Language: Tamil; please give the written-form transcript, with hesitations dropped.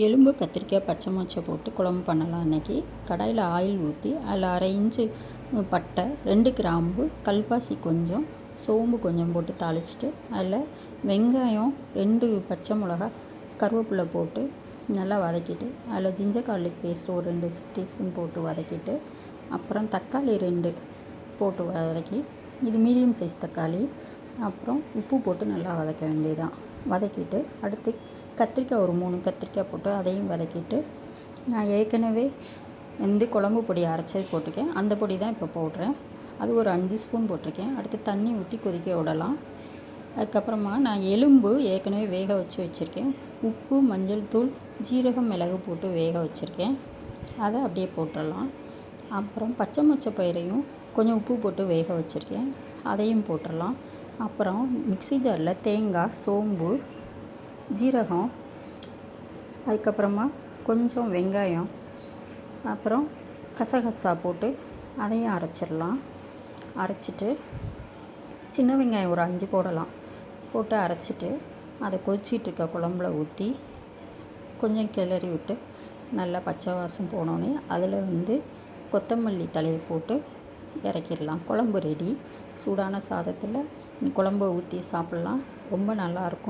எலும்பு கத்திரிக்காய் பச்சை மொச்சை போட்டு குழம்பு பண்ணலாம். இன்றைக்கி கடாயில் ஆயில் ஊற்றி அதில் 1/2 இன்ச்சு பட்டை, 2 கிராம்பு, கல்பாசி கொஞ்சம், சோம்பு கொஞ்சம் போட்டு தாளிச்சிட்டு அதில் வெங்காயம், 2 பச்சை மிளகா, கருவேப்பிலை போட்டு நல்லா வதக்கிட்டு அதில் ஜிஞ்சர் கார்லிக் பேஸ்ட் ஒரு 2 டீஸ்பூன் போட்டு வதக்கிட்டு அப்புறம் தக்காளி 2 போட்டு வதக்கி, இது மீடியம் சைஸ் தக்காளி, அப்புறம் உப்பு போட்டு நல்லா வதக்க வேண்டியதுதான். வதக்கிட்டு அடுத்து கத்திரிக்காய் ஒரு 3 கத்திரிக்காய் போட்டு அதையும் வதக்கிட்டு, நான் ஏற்கனவே குழம்பு பொடி அரைச்சது போட்டிருக்கேன். அந்த பொடி தான் இப்போ போடுறேன். அது ஒரு 5 ஸ்பூன் போட்டிருக்கேன். அடுத்து தண்ணி ஊற்றி கொதிக்க விடலாம். அதுக்கப்புறமா நான் எலும்பு ஏற்கனவே வேக வச்சுருக்கேன். உப்பு, மஞ்சள் தூள், ஜீரகம், மிளகு போட்டு வேக வச்சுருக்கேன். அதை அப்படியே போட்டுடலாம். அப்புறம் பச்சை மொச்சை பயிரையும் கொஞ்சம் உப்பு போட்டு வேக வச்சுருக்கேன். அதையும் போட்டுடலாம். அப்புறம் மிக்ஸி ஜாரில் தேங்காய், சோம்பு, ஜீரகம், அதுக்கப்புறமா கொஞ்சம் வெங்காயம், அப்புறம் கசகசா போட்டு அதையும் அரைச்சிடலாம். அரைச்சிட்டு சின்ன வெங்காயம் ஒரு 5 போடலாம். போட்டு அரைச்சிட்டு அதை கொதிச்சிட்ருக்க குழம்புல ஊற்றி கொஞ்சம் கிளறி விட்டு நல்லா பச்சை வாசம் போனோடனே அதில் கொத்தமல்லி தழையை போட்டு இறக்கிடலாம். குழம்பு ரெடி. சூடான சாதத்தில் குழம்பை ஊற்றி சாப்பிட்லாம். ரொம்ப நல்லாயிருக்கும்.